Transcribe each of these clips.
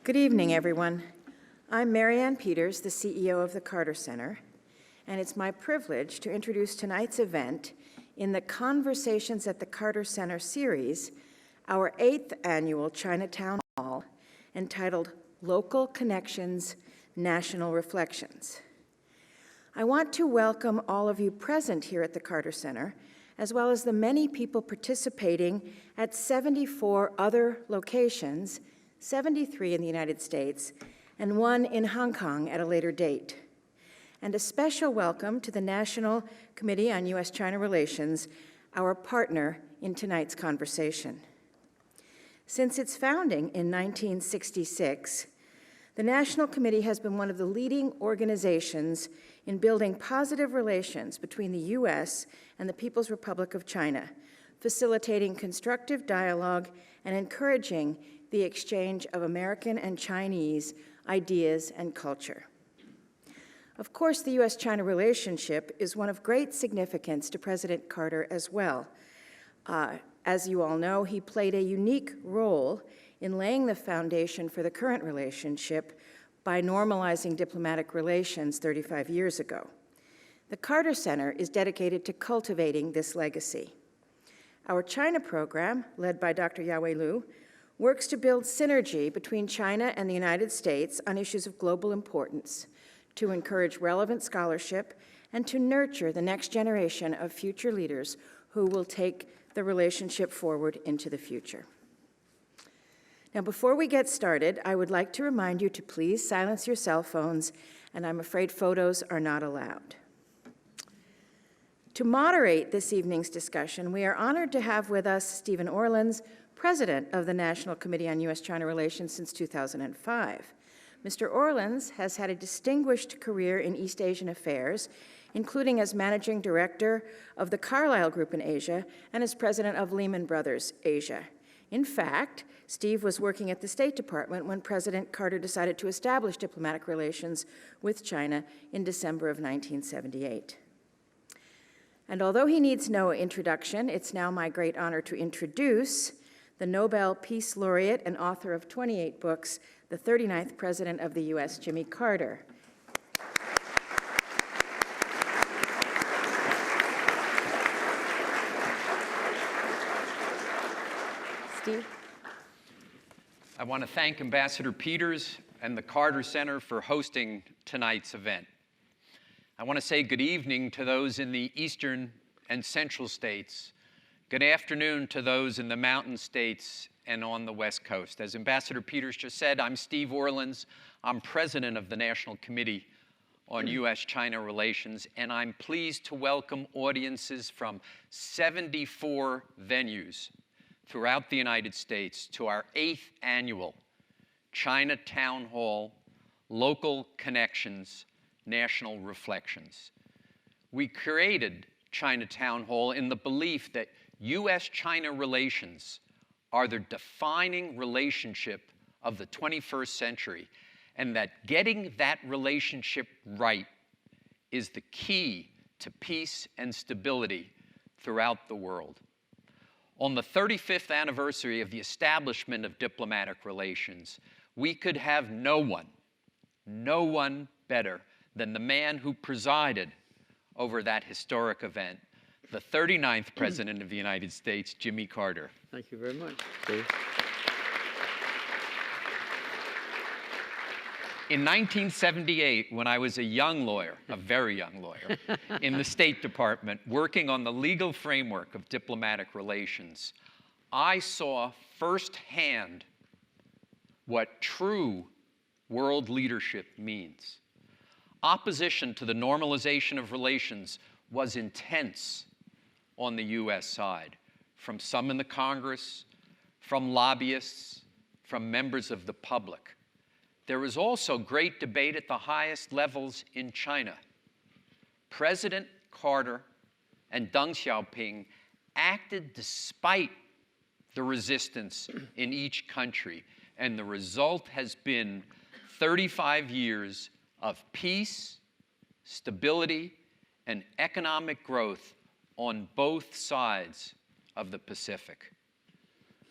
Good evening, everyone. I'm Marianne Peters, the CEO of the Carter Center, and it's my privilege to introduce tonight's event in the Conversations at the Carter Center series, our 8th annual Chinatown Hall, entitled Local Connections, National Reflections. I want to welcome all of you present here at the Carter Center, as well as the many people participating at 74 other locations, 73 in the United States, and 1 in Hong Kong at a later date. And a special welcome to the National Committee on U.S. China Relations, our partner in tonight's conversation. Since its founding in 1966, the National Committee has been one of the leading organizations in building positive relations between the U.S. and the People's Republic of China, facilitating constructive dialogue and encouraging the exchange of American and Chinese ideas and culture. Of course, the U.S. China relationship is one of great significance to President Carter as well. As you all know, he played a unique role in laying the foundation for the current relationship by normalizing diplomatic relations 35 years ago. The Carter Center is dedicated to cultivating this legacy. Our China program, led by Dr. Yawei Liu, works to build synergy between China and the United States on issues of global importance, to encourage relevant scholarship, and to nurture the next generation of future leaders who will take the relationship forward into the future. Now, before we get started, I would like to remind you to please silence your cell phones, and I'm afraid photos are not allowed. To moderate this evening's discussion, we are honored to have with us Steve Orlins, President of the National Committee on U.S. China Relations since 2005. Mr. Orlins has had a distinguished career in East Asian affairs, including as Managing Director of the Carlyle Group in Asia and as President of Lehman Brothers Asia. In fact, Steve was working at the State Department when President Carter decided to establish diplomatic relations with China in December of 1978. And although he needs no introduction, it's now my great honor to introduce the Nobel Peace Laureate and author of 28 books, the 39th President of the U.S., Jimmy Carter. Steve? I want to thank Ambassador Peters and the Carter Center for hosting tonight's event. I want to say good evening to those in the eastern and central states. Good afternoon to those in the mountain states and on the West Coast. As Ambassador Peters just said, I'm Steve Orlins. I'm President of the National Committee on U.S. China Relations, and I'm pleased to welcome audiences from 74 venues throughout the United States to our 8th annual Chinatown Hall Local Connections, National Reflections. We created Chinatown Hall in the belief that U.S.-China relations are the defining relationship of the 21st century, and that getting that relationship right is the key to peace and stability throughout the world. On the 35th anniversary of the establishment of diplomatic relations, we could have no one better than the man who presided over that historic event, the 39th President of the United States, Jimmy Carter. Thank you very much, Steve. In 1978, when I was a young lawyer, a very young lawyer, in the State Department, working on the legal framework of diplomatic relations, I saw firsthand what true world leadership means. Opposition to the normalization of relations was intense on the U.S. side, from some in the Congress, from lobbyists, from members of the public. There was also great debate at the highest levels in China. President Carter and Deng Xiaoping acted despite the resistance in each country, and the result has been 35 years of peace, stability, and economic growth on both sides of the Pacific.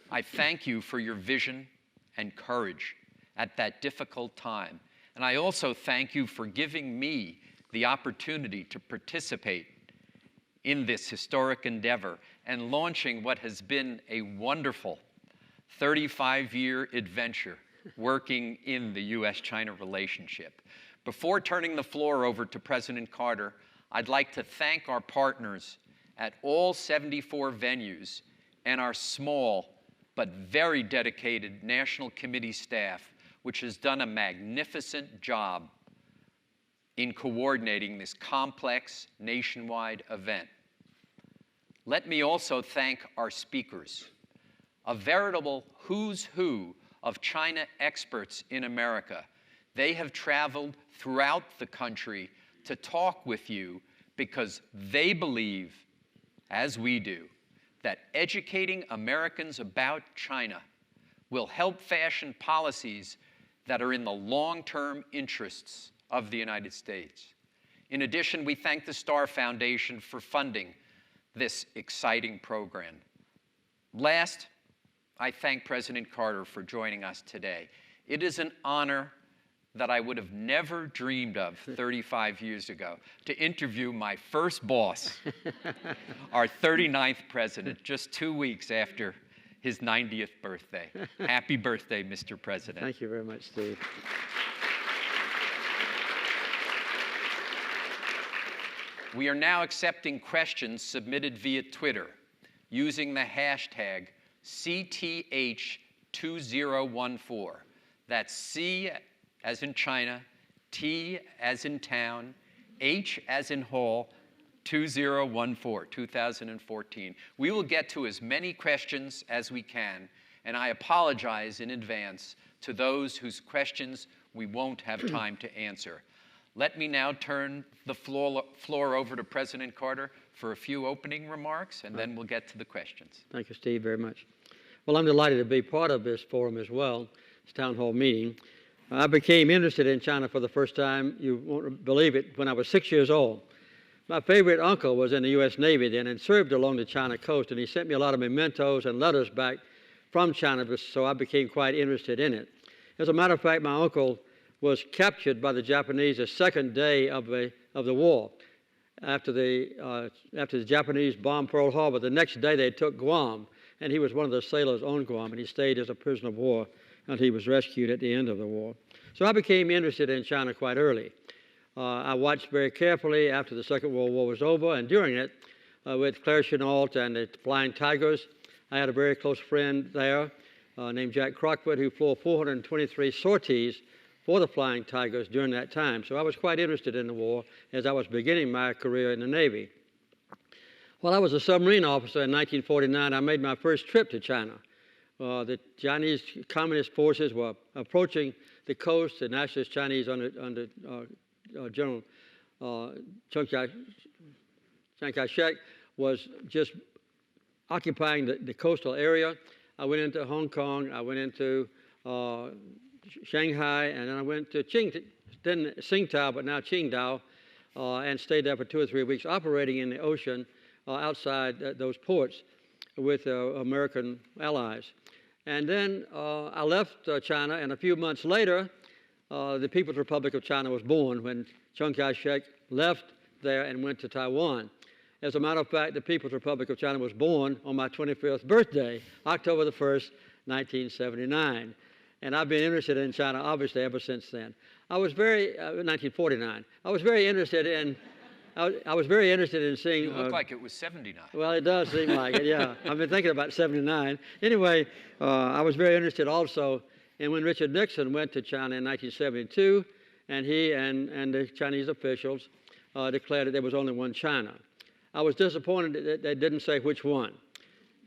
I thank you for your vision and courage at that difficult time. And I also thank you for giving me the opportunity to participate in this historic endeavor and launching what has been a wonderful 35-year adventure working in the U.S. China relationship. Before turning the floor over to President Carter, I'd like to thank our partners at all 74 venues and our small but very dedicated National Committee staff, which has done a magnificent job in coordinating this complex nationwide event. Let me also thank our speakers, a veritable who's who of China experts in America. They have traveled throughout the country to talk with you because they believe, as we do, that educating Americans about China will help fashion policies that are in the long-term interests of the United States. In addition, we thank the Star Foundation for funding this exciting program. Last, I thank President Carter for joining us today. It is an honor that I would have never dreamed of 35 years ago, to interview my first boss, our 39th president, just 2 weeks after his 90th birthday. Happy birthday, Mr. President. Thank you very much, Steve. We are now accepting questions submitted via Twitter using the hashtag CTH2014. That's C as in China, T as in town, H as in hall, 2014, 2014. We will get to as many questions as we can, and I apologize in advance to those whose questions we won't have time to answer. Let me now turn the floor over to President Carter for a few opening remarks, and then we'll get to the questions. Thank you, Steve, very much. Well, I'm delighted to be part of this forum as well, this town hall meeting. I became interested in China for the first time, you won't believe it, when I was 6 years old. My favorite uncle was in the U.S. Navy then and served along the China coast, and he sent me a lot of mementos and letters back from China, so I became quite interested in it. As a matter of fact, my uncle was captured by the Japanese the second day of the war. After the Japanese bombed Pearl Harbor, the next day they took Guam, and he was one of the sailors on Guam, and he stayed as a prisoner of war until he was rescued at the end of the war. So I became interested in China quite early. I watched very carefully after the Second World War was over, and during it, with Claire Chennault and the Flying Tigers. I had a very close friend there named Jack Crockford, who flew 423 sorties for the Flying Tigers during that time. So I was quite interested in the war as I was beginning my career in the Navy. While I was a submarine officer in 1949, I made my first trip to China. The Chinese Communist forces were approaching the coast. The Nationalist Chinese under General Chiang Kai-shek was just occupying the coastal area. I went into Hong Kong, I went into Shanghai, and then I went to Tsingtao, but now Qingdao, and stayed there for 2 or 3 weeks, operating in the ocean outside those ports with American allies. And then I left China, and a few months later, the People's Republic of China was born when Chiang Kai-shek left there and went to Taiwan. As a matter of fact, the People's Republic of China was born on my 25th birthday, October the 1st, 1979. And I've been interested in China, obviously, ever since then. I was very, 1949. I was very interested in seeing... You look like it was 79. Well, it does seem like it, yeah. I've been thinking about 79. Anyway, I was very interested also in when Richard Nixon went to China in 1972, and he and the Chinese officials declared that there was only one China. I was disappointed that they didn't say which one.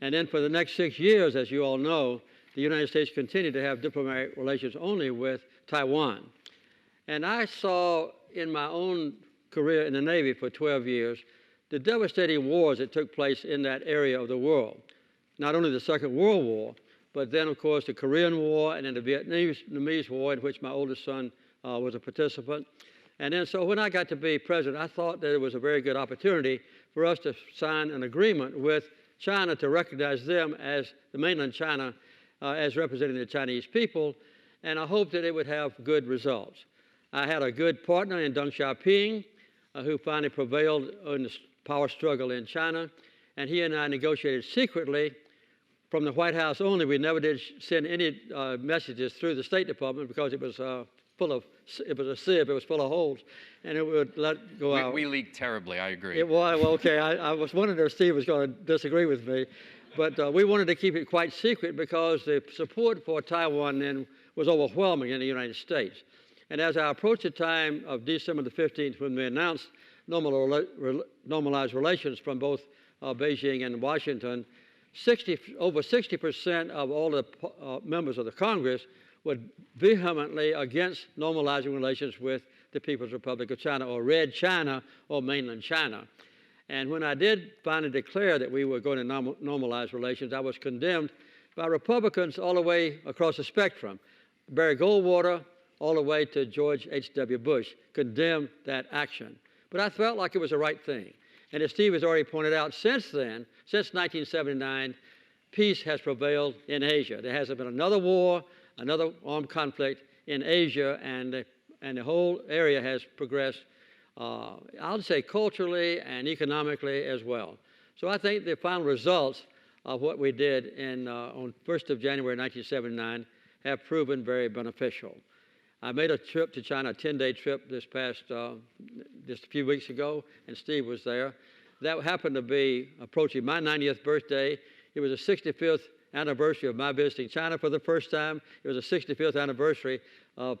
And then for the next 6 years, as you all know, the United States continued to have diplomatic relations only with Taiwan. And I saw in my own career in the Navy for 12 years the devastating wars that took place in that area of the world. Not only the Second World War, but then, of course, the Korean War and then the Vietnamese War, in which my oldest son was a participant. And then, so when I got to be president, I thought that it was a very good opportunity for us to sign an agreement with China to recognize them as the mainland China as representing the Chinese people, and I hoped that it would have good results. I had a good partner in Deng Xiaoping, who finally prevailed in the power struggle in China, and he and I negotiated secretly from the White House only. We never did send any messages through the State Department because it was full of, it was a sieve, it was full of holes, and it would let go out. We leaked terribly, I agree. It was, well, okay, I was wondering if Steve was going to disagree with me, but we wanted to keep it quite secret because the support for Taiwan then was overwhelming in the United States. And as I approached the time of December the 15th, when we announced normalized relations from both Beijing and Washington, over 60% of all the members of the Congress were vehemently against normalizing relations with the People's Republic of China, or Red China, or mainland China. And when I did finally declare that we were going to normalize relations, I was condemned by Republicans all the way across the spectrum. Barry Goldwater, all the way to George H.W. Bush, condemned that action. But I felt like it was the right thing. And as Steve has already pointed out, since then, since 1979, peace has prevailed in Asia. There hasn't been another war, another armed conflict in Asia, and the whole area has progressed, I'll say culturally and economically as well. So I think the final results of what we did on 1st of January 1979 have proven very beneficial. I made a trip to China, a 10-day trip just a few weeks ago, and Steve was there. That happened to be approaching my 90th birthday. It was the 65th anniversary of my visiting China for the first time. It was the 65th anniversary of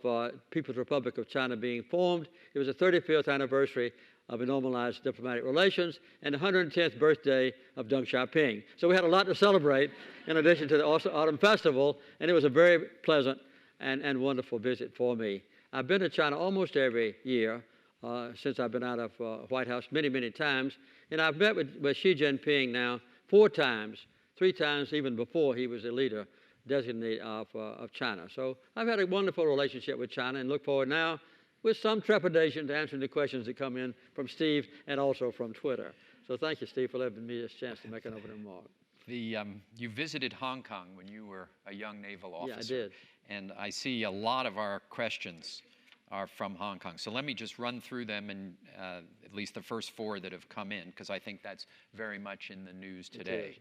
People's Republic of China being formed. It was the 35th anniversary of normalized diplomatic relations, and the 110th birthday of Deng Xiaoping. So we had a lot to celebrate in addition to the Autumn Festival, and it was a very pleasant and wonderful visit for me. I've been to China almost every year since I've been out of White House many, many times. And I've met with Xi Jinping now 4 times, 3 times even before he was the leader designate of China. So I've had a wonderful relationship with China and look forward now with some trepidation to answering the questions that come in from Steve and also from Twitter. So thank you, Steve, for letting me this chance to make an opening remark. You visited Hong Kong when you were a young naval officer. Yeah, I did. And I see a lot of our questions are from Hong Kong. So let me just run through them, and at least the first 4 that have come in, because I think that's very much in the news today.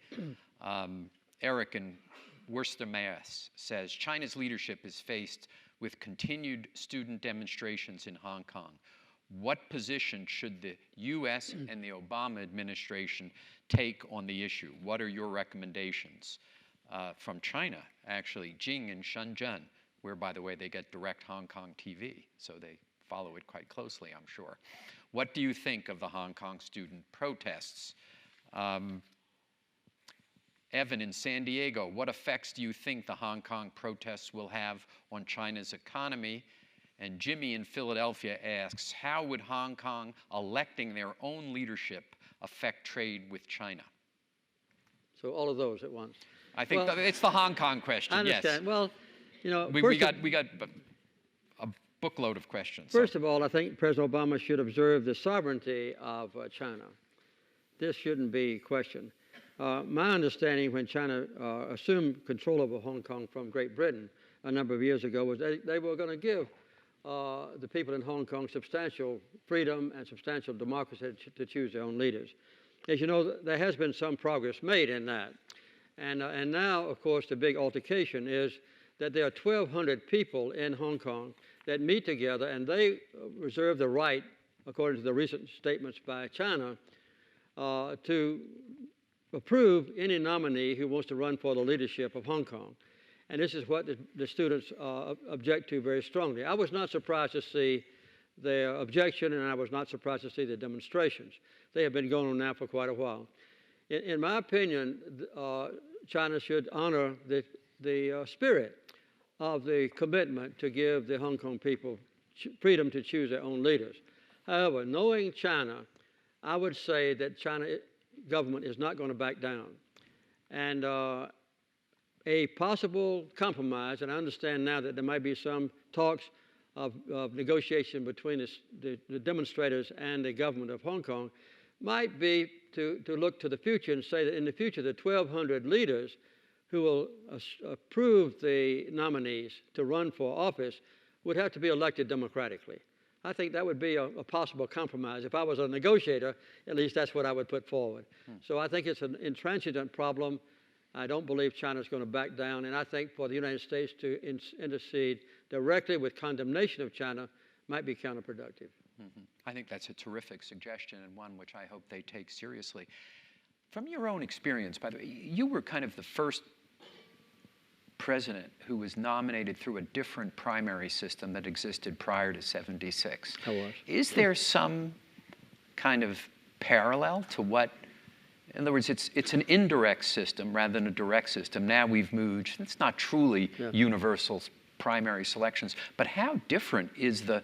Eric in Worcester, Mass. says, China's leadership is faced with continued student demonstrations in Hong Kong. What position should the U.S. and the Obama administration take on the issue? What are your recommendations? From China, actually, Jing in Shenzhen, where, by the way, they get direct Hong Kong TV, so they follow it quite closely, I'm sure. What do you think of the Hong Kong student protests? Evan in San Diego, what effects do you think the Hong Kong protests will have on China's economy? And Jimmy in Philadelphia asks, how would Hong Kong electing their own leadership affect trade with China? So all of those at once. I think it's the Hong Kong question, I understand. yes. Well, you know, we got a bookload of questions. First of all, I think President Obama should observe the sovereignty of China. This shouldn't be questioned. My understanding when China assumed control over Hong Kong from Great Britain a number of years ago was they were going to give the people in Hong Kong substantial freedom and substantial democracy to choose their own leaders. As you know, there has been some progress made in that. And now, of course, the big altercation is that there are 1,200 people in Hong Kong that meet together, and they reserve the right, according to the recent statements by China, to approve any nominee who wants to run for the leadership of Hong Kong. And this is what the students object to very strongly. I was not surprised to see their objection, and I was not surprised to see the demonstrations. They have been going on now for quite a while. In my opinion, China should honor the spirit of the commitment to give the Hong Kong people freedom to choose their own leaders. However, knowing China, I would say that China government is not going to back down. And a possible compromise, and I understand now that there might be some talks of negotiation between the demonstrators and the government of Hong Kong, might be to look to the future and say that in the future the 1,200 leaders who will approve the nominees to run for office would have to be elected democratically. I think that would be a possible compromise. If I was a negotiator, at least that's what I would put forward. So I think it's an intransigent problem. I don't believe China's going to back down, and I think for the United States to intercede directly with condemnation of China might be counterproductive. I think that's a terrific suggestion, and one which I hope they take seriously. From your own experience, by the way, you were kind of the first president who was nominated through a different primary system that existed prior to '76. I was. Is there some kind of parallel to what, in other words, it's an indirect system rather than a direct system. Now we've moved, it's not truly universal primary selections, but how different is the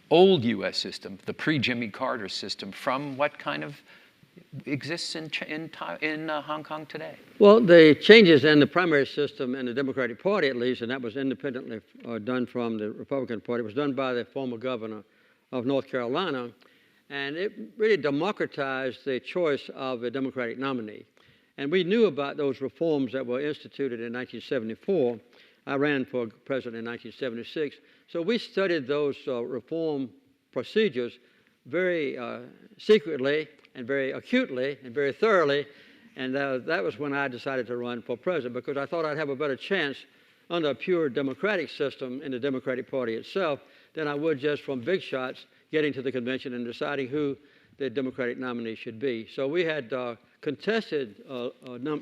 old U.S. system, the pre-Jimmy Carter system, from what kind of exists in Hong Kong today? Well, the changes in the primary system in the Democratic Party, at least, and that was independently done from the Republican Party, was done by the former governor of North Carolina, and it really democratized the choice of a Democratic nominee. And we knew about those reforms that were instituted in 1974. I ran for president in 1976. So we studied those reform procedures very secretly and very acutely and very thoroughly, and that was when I decided to run for president, because I thought I'd have a better chance under a pure democratic system in the Democratic Party itself than I would just from big shots getting to the convention and deciding who the Democratic nominee should be. So we had contested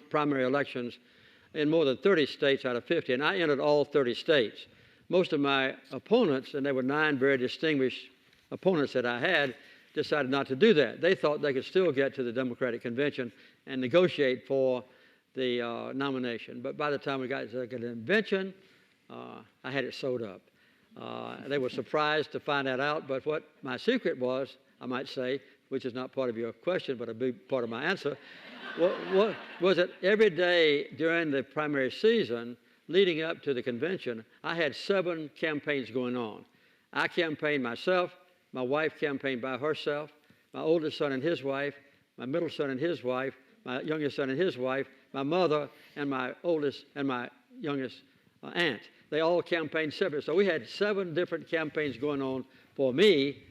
primary elections in more than 30 states out of 50, and I entered all 30 states. Most of my opponents, and there were 9 very distinguished opponents that I had, decided not to do that. They thought they could still get to the Democratic convention and negotiate for the nomination. But by the time we got to the convention, I had it sewed up. They were surprised to find that out, but what my secret was, I might say, which is not part of your question, but a big part of my answer, was that every day during the primary season, leading up to the convention, I had 7 campaigns going on. I campaigned myself, my wife campaigned by herself, my oldest son and his wife, my middle son and his wife, my youngest son and his wife, my mother, and my oldest and my youngest aunt. They all campaigned separately. So we had 7 different campaigns going on for me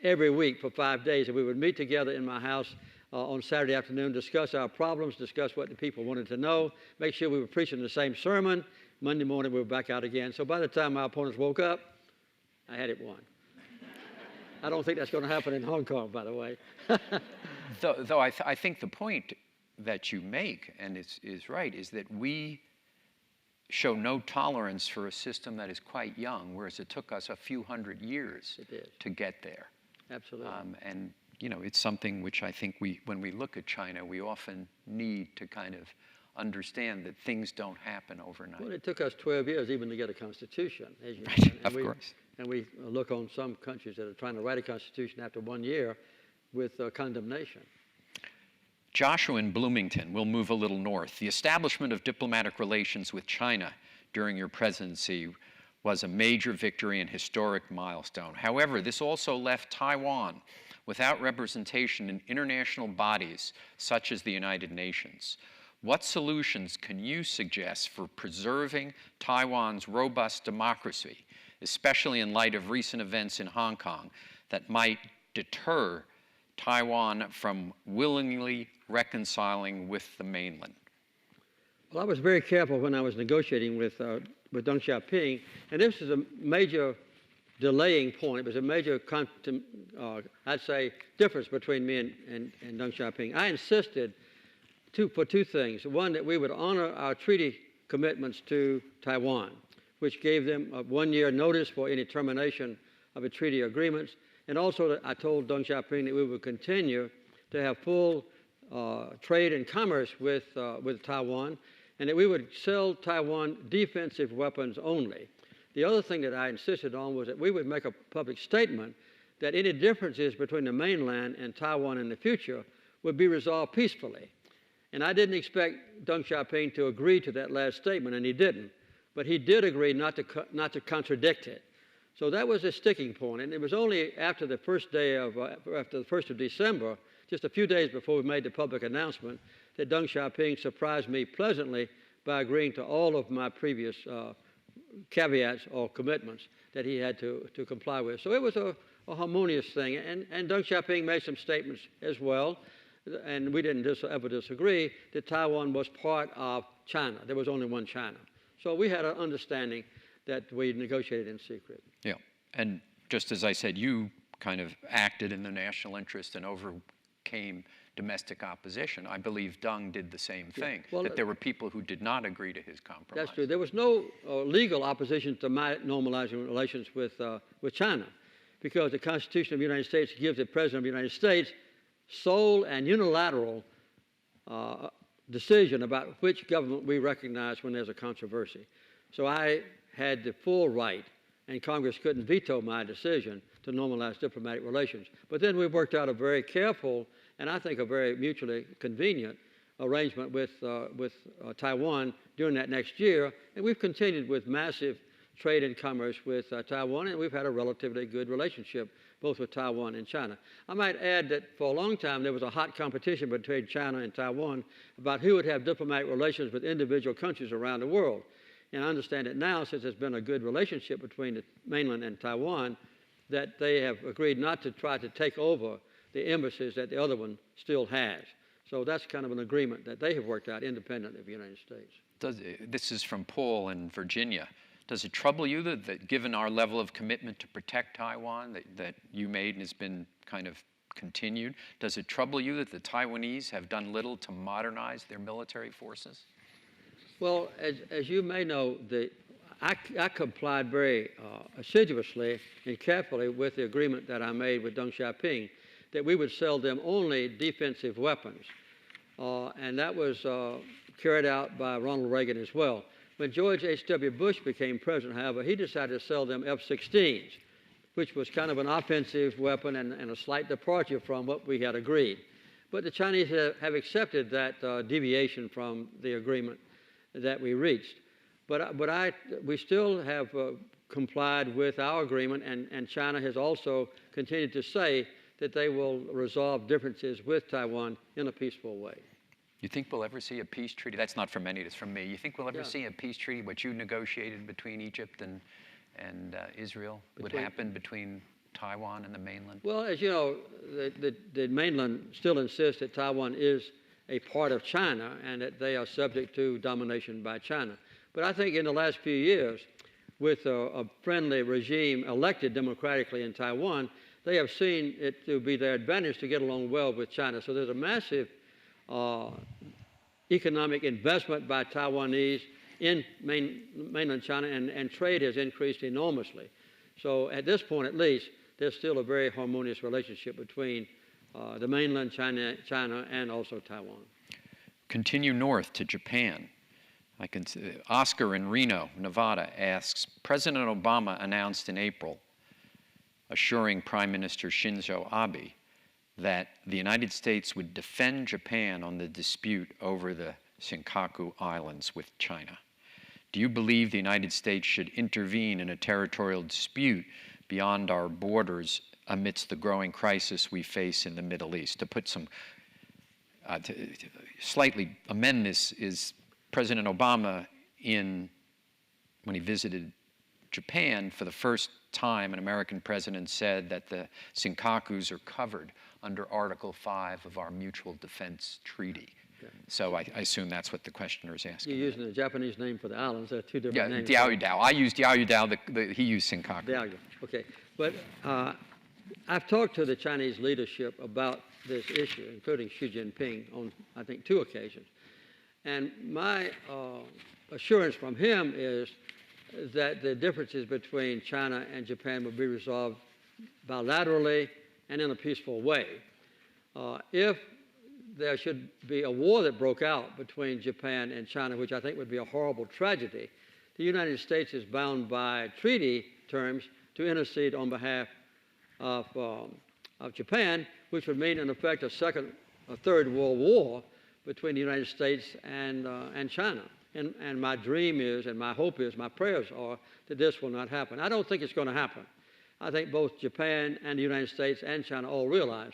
every week for 5 days. And we would meet together in my house on Saturday afternoon, discuss our problems, discuss what the people wanted to know, make sure we were preaching the same sermon. Monday morning, we were back out again. So by the time my opponents woke up, I had it won. I don't think that's going to happen in Hong Kong, by the way. Though I think the point that you make, and is right, is that we show no tolerance for a system that is quite young, whereas it took us a few hundred years to get there. Absolutely. And you know, it's something which I think when we look at China, we often need to kind of understand that things don't happen overnight. Well, it took us 12 years even to get a constitution, as you know. Right, of course. And we look on some countries that are trying to write a constitution after 1 year with condemnation. Joshua in Bloomington, we'll move a little north. The establishment of diplomatic relations with China during your presidency was a major victory and historic milestone. However, this also left Taiwan without representation in international bodies such as the United Nations. What solutions can you suggest for preserving Taiwan's robust democracy, especially in light of recent events in Hong Kong, that might deter Taiwan from willingly reconciling with the mainland? Well, I was very careful when I was negotiating with Deng Xiaoping, and this is a major delaying point. It was a major, I'd say, difference between me and Deng Xiaoping. I insisted for 2 things. One, that we would honor our treaty commitments to Taiwan, which gave them a 1-year notice for any termination of the treaty agreements. And also, that I told Deng Xiaoping that we would continue to have full trade and commerce with Taiwan, and that we would sell Taiwan defensive weapons only. The other thing that I insisted on was that we would make a public statement that any differences between the mainland and Taiwan in the future would be resolved peacefully. And I didn't expect Deng Xiaoping to agree to that last statement, and he didn't. But he did agree not to contradict it. So that was a sticking point. And it was only after the 1st of December, just a few days before we made the public announcement, that Deng Xiaoping surprised me pleasantly by agreeing to all of my previous caveats or commitments that he had to comply with. So it was a harmonious thing. And Deng Xiaoping made some statements as well, and we didn't ever disagree, that Taiwan was part of China. There was only one China. So we had an understanding that we negotiated in secret. Yeah, and just as I said, you kind of acted in the national interest and overcame domestic opposition. I believe Deng did the same thing, Well, that there were people who did not agree to his compromise. That's true. There was no legal opposition to my normalizing relations with China, because the Constitution of the United States gives the President of the United States sole and unilateral decision about which government we recognize when there's a controversy. So I had the full right, and Congress couldn't veto my decision to normalize diplomatic relations. But then we worked out a very careful and I think a very mutually convenient arrangement with Taiwan during that next year, and we've continued with massive trade and commerce with Taiwan, and we've had a relatively good relationship both with Taiwan and China. I might add that for a long time there was a hot competition between China and Taiwan about who would have diplomatic relations with individual countries around the world. And I understand it now, since there's been a good relationship between the mainland and Taiwan, that they have agreed not to try to take over the embassies that the other one still has. So that's kind of an agreement that they have worked out independently of the United States. This is from Paul in Virginia. Does it trouble you that given our level of commitment to protect Taiwan that you made and has been kind of continued, does it trouble you that the Taiwanese have done little to modernize their military forces? Well, as you may know, I complied very assiduously and carefully with the agreement that I made with Deng Xiaoping that we would sell them only defensive weapons. And that was carried out by Ronald Reagan as well. When George H.W. Bush became president, however, he decided to sell them F-16s, which was kind of an offensive weapon and a slight departure from what we had agreed. But the Chinese have accepted that deviation from the agreement that we reached. But we still have complied with our agreement, and China has also continued to say that they will resolve differences with Taiwan in a peaceful way. You think we'll ever see a peace treaty? That's not from any, it's from me. You think we'll ever see a peace treaty, what you negotiated between Egypt and Israel, would happen between Taiwan and the mainland? Well, as you know, the mainland still insists that Taiwan is a part of China and that they are subject to domination by China. But I think in the last few years, with a friendly regime elected democratically in Taiwan, they have seen it to be their advantage to get along well with China. So there's a massive economic investment by Taiwanese in mainland China, and trade has increased enormously. So at this point, at least, there's still a very harmonious relationship between the mainland China and also Taiwan. Continue north to Japan. Oscar in Reno, Nevada asks, President Obama announced in April, assuring Prime Minister Shinzo Abe that the United States would defend Japan on the dispute over the Senkaku Islands with China. Do you believe the United States should intervene in a territorial dispute beyond our borders amidst the growing crisis we face in the Middle East? To put some, to slightly amend this, is President Obama, when he visited Japan, for the first time an American president said that the Senkakus are covered under Article 5 of our Mutual Defense Treaty. Okay. So I assume that's what the questioner is asking. You're using the Japanese name for the islands. There are two different names. Diaoyudao. I used Diaoyudao. He used Senkaku. Diaoyudao. Okay. But I've talked to the Chinese leadership about this issue, including Xi Jinping, on, I think, 2 occasions. And my assurance from him is that the differences between China and Japan will be resolved bilaterally and in a peaceful way. If there should be a war that broke out between Japan and China, which I think would be a horrible tragedy, the United States is bound by treaty terms to intercede on behalf of Japan, which would mean, in effect, a third world war between the United States and China. And my dream is, and my hope is, my prayers are that this will not happen. I don't think it's going to happen. I think both Japan and the United States and China all realize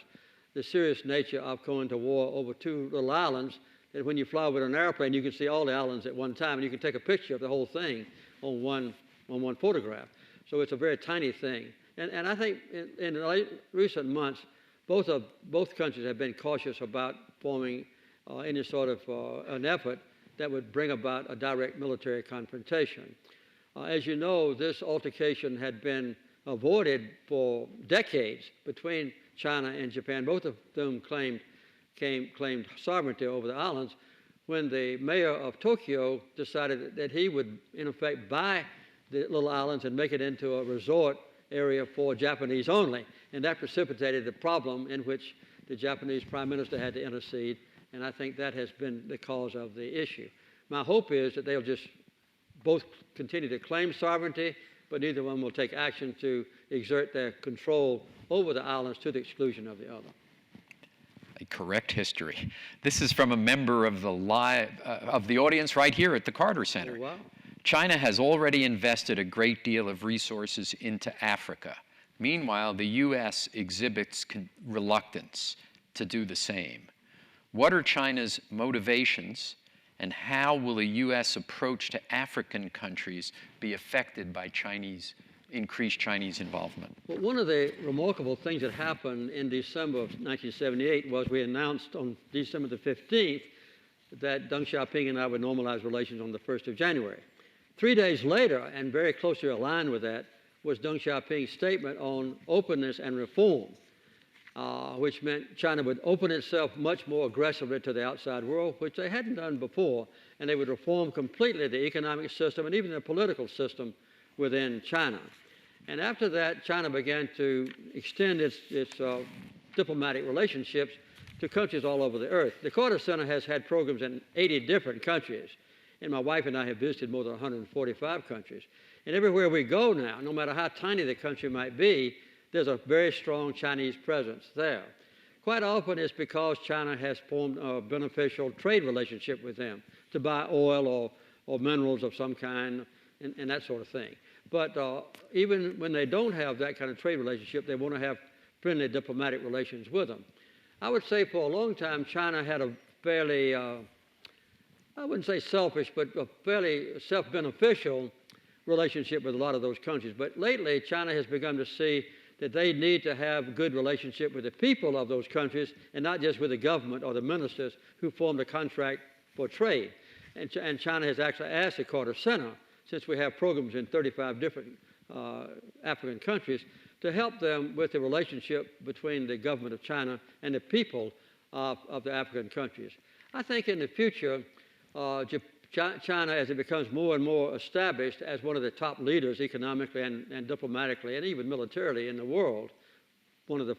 the serious nature of going to war over 2 little islands that when you fly with an airplane, you can see all the islands at one time, and you can take a picture of the whole thing on one photograph. So it's a very tiny thing. And I think in recent months, both countries have been cautious about forming any sort of an effort that would bring about a direct military confrontation. As you know, this altercation had been avoided for decades between China and Japan, both of them claimed sovereignty over the islands, when the mayor of Tokyo decided that he would, in effect, buy the little islands and make it into a resort area for Japanese only. And that precipitated a problem in which the Japanese prime minister had to intercede, and I think that has been the cause of the issue. My hope is that they'll just both continue to claim sovereignty, but neither one will take action to exert their control over the islands to the exclusion of the other. A correct history. This is from a member of the audience right here at the Carter Center. Oh, wow. China has already invested a great deal of resources into Africa. Meanwhile, the U.S. exhibits reluctance to do the same. What are China's motivations, and how will the U.S. approach to African countries be affected by increased Chinese involvement? Well, one of the remarkable things that happened in December of 1978 was we announced on December the 15th that Deng Xiaoping and I would normalize relations on the 1st of January. 3 days later, and very closely aligned with that, was Deng Xiaoping's statement on openness and reform, which meant China would open itself much more aggressively to the outside world, which they hadn't done before, and they would reform completely the economic system and even the political system within China. And after that, China began to extend its diplomatic relationships to countries all over the earth. The Carter Center has had programs in 80 different countries, and my wife and I have visited more than 145 countries. And everywhere we go now, no matter how tiny the country might be, there's a very strong Chinese presence there. Quite often it's because China has formed a beneficial trade relationship with them to buy oil or minerals of some kind and that sort of thing. But even when they don't have that kind of trade relationship, they want to have friendly diplomatic relations with them. I would say for a long time, China had a fairly, I wouldn't say selfish, but a fairly self-beneficial relationship with a lot of those countries. But lately, China has begun to see that they need to have a good relationship with the people of those countries and not just with the government or the ministers who formed a contract for trade. And China has actually asked the Carter Center, since we have programs in 35 different African countries, to help them with the relationship between the government of China and the people of the African countries. I think in the future, China, as it becomes more and more established as one of the top leaders economically and diplomatically and even militarily in the world, one of the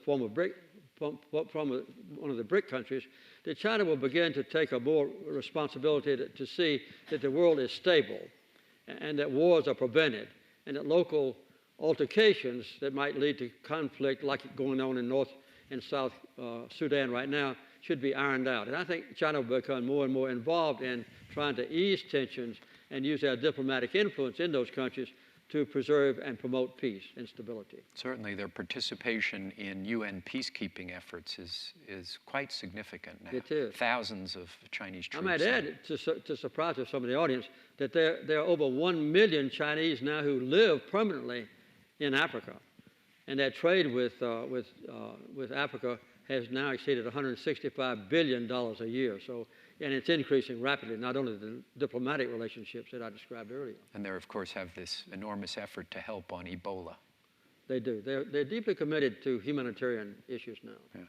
BRIC countries, that China will begin to take a more responsibility to see that the world is stable and that wars are prevented and that local altercations that might lead to conflict like going on in North and South Sudan right now should be ironed out. And I think China will become more and more involved in trying to ease tensions and use our diplomatic influence in those countries to preserve and promote peace and stability. Certainly their participation in UN peacekeeping efforts is quite significant now. It is. Thousands of Chinese troops. I might add, to surprise of some of the audience, that there are over 1 million Chinese now who live permanently in Africa. And that trade with Africa has now exceeded $165 billion a year. So, and it's increasing rapidly, not only the diplomatic relationships that I described earlier. And they, of course, have this enormous effort to help on Ebola. They do. They're deeply committed to humanitarian issues now. Yeah.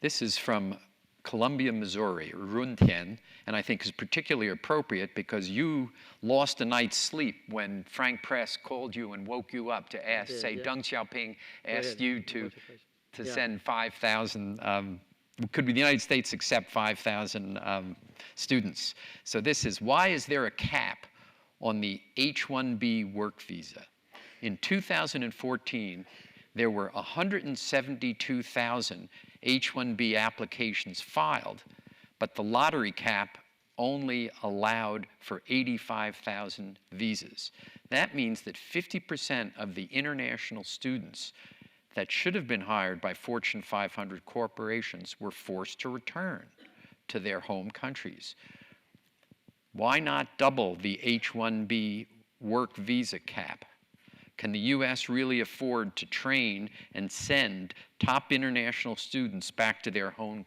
This is from Columbia, Missouri, Runtian, and I think is particularly appropriate because you lost a night's sleep when Frank Press called you and woke you up to Deng Xiaoping asked you to send 5,000, could the United States accept 5,000 students? So this is, why is there a cap on the H-1B work visa? In 2014, there were 172,000 H-1B applications filed, but the lottery cap only allowed for 85,000 visas. That means that 50% of the international students that should have been hired by Fortune 500 corporations were forced to return to their home countries. Why not double the H-1B work visa cap? Can the U.S. really afford to train and send top international students back to their home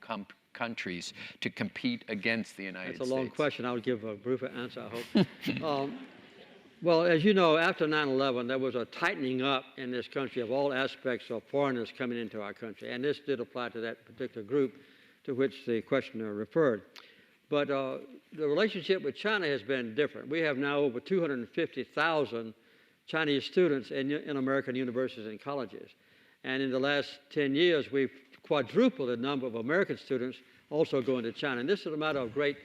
countries to compete against the United States? That's a long question. I'll give a brief answer, I hope. Well, as you know, after 9/11, there was a tightening up in this country of all aspects of foreigners coming into our country. And this did apply to that particular group to which the questioner referred. But the relationship with China has been different. We have now over 250,000 Chinese students in American universities and colleges. And in the last 10 years, we've quadrupled the number of American students also going to China. And this is a matter of great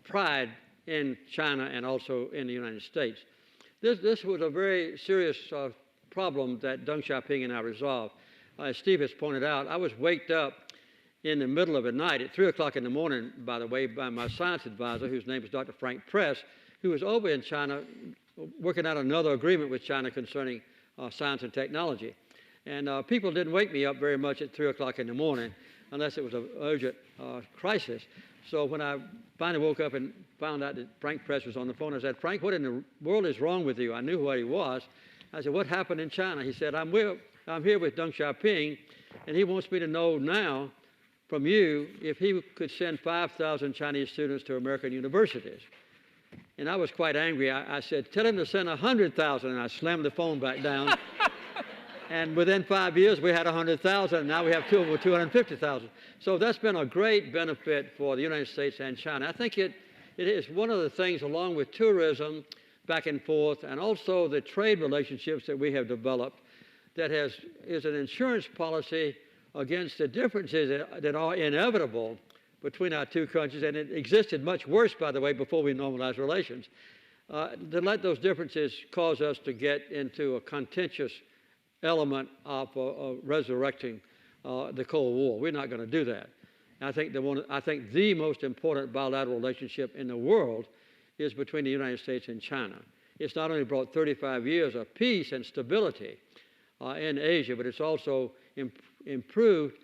pride in China and also in the United States. This was a very serious problem that Deng Xiaoping and I resolved. As Steve has pointed out, I was waked up in the middle of the night at 3 o'clock in the morning, by the way, by my science advisor, whose name is Dr. Frank Press, who was over in China working out another agreement with China concerning science and technology. And people didn't wake me up very much at 3 o'clock in the morning unless it was an urgent crisis. So when I finally woke up and found out that Frank Press was on the phone, I said, "Frank, what in the world is wrong with you?" I knew what he was. I said, "What happened in China?" He said, I'm here with Deng Xiaoping, and he wants me to know now from you if he could send 5,000 Chinese students to American universities." And I was quite angry. I said, "Tell him to send 100,000," and I slammed the phone back down. And within 5 years, we had 100,000, and now we have over 250,000. So that's been a great benefit for the United States and China. I think it is one of the things, along with tourism back and forth, and also the trade relationships that we have developed, that is an insurance policy against the differences that are inevitable between our two countries, and it existed much worse, by the way, before we normalized relations. To let those differences cause us to get into a contentious element of resurrecting the Cold War. We're not going to do that. I think the most important bilateral relationship in the world is between the United States and China. It's not only brought 35 years of peace and stability in Asia, but it's also improved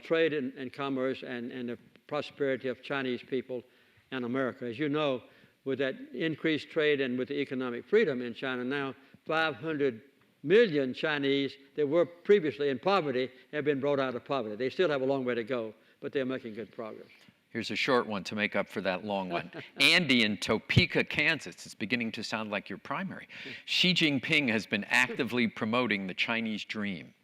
trade and commerce and the prosperity of Chinese people and America. As you know, with that increased trade and with the economic freedom in China now, 500 million Chinese that were previously in poverty have been brought out of poverty. They still have a long way to go, but they're making good progress. Here's a short one to make up for that long one. Andy in Topeka, Kansas. It's beginning to sound like your primary. Xi Jinping has been actively promoting the Chinese dream.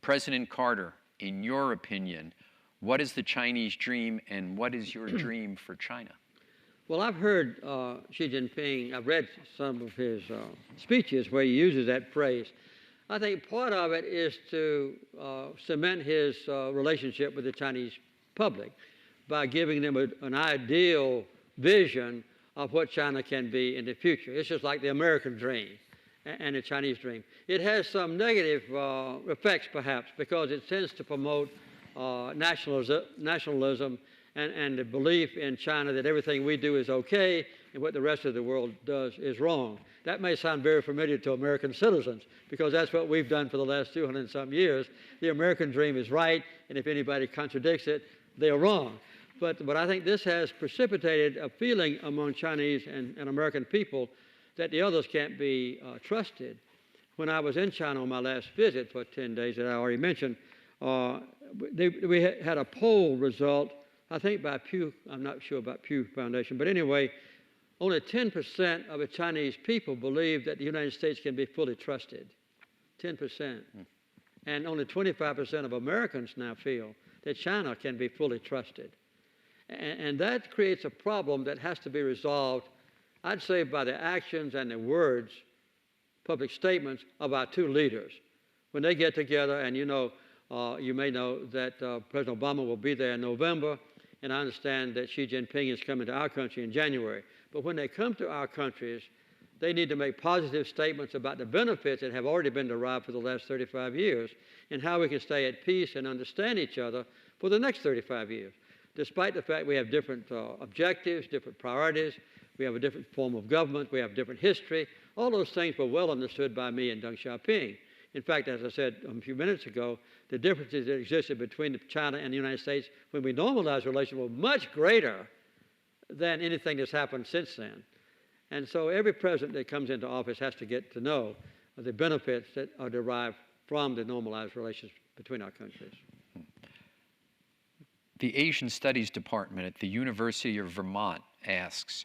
President Carter, in your opinion, what is the Chinese dream and what is your dream for China? Well, I've heard Xi Jinping, I've read some of his speeches where he uses that phrase. I think part of it is to cement his relationship with the Chinese public by giving them an ideal vision of what China can be in the future. It's just like the American dream and the Chinese dream. It has some negative effects, perhaps, because it tends to promote nationalism and the belief in China that everything we do is okay and what the rest of the world does is wrong. That may sound very familiar to American citizens because that's what we've done for the last 200 and some years. The American dream is right, and if anybody contradicts it, they're wrong. But I think this has precipitated a feeling among Chinese and American people that the others can't be trusted. When I was in China on my last visit for 10 days that I already mentioned, we had a poll result, I think by Pew, I'm not sure about Pew Foundation, but anyway, only 10% of the Chinese people believe that the United States can be fully trusted. 10%. And only 25% of Americans now feel that China can be fully trusted. And that creates a problem that has to be resolved, I'd say, by the actions and the words, public statements of our two leaders. When they get together, and you may know that President Obama will be there in November, and I understand that Xi Jinping is coming to our country in January. But when they come to our countries, they need to make positive statements about the benefits that have already been derived for the last 35 years and how we can stay at peace and understand each other for the next 35 years. Despite the fact we have different objectives, different priorities, we have a different form of government, we have different history, all those things were well understood by me and Deng Xiaoping. In fact, as I said a few minutes ago, the differences that existed between China and the United States when we normalized relations were much greater than anything that's happened since then. And so every president that comes into office has to get to know the benefits that are derived from the normalized relations between our countries. The Asian Studies Department at the University of Vermont asks,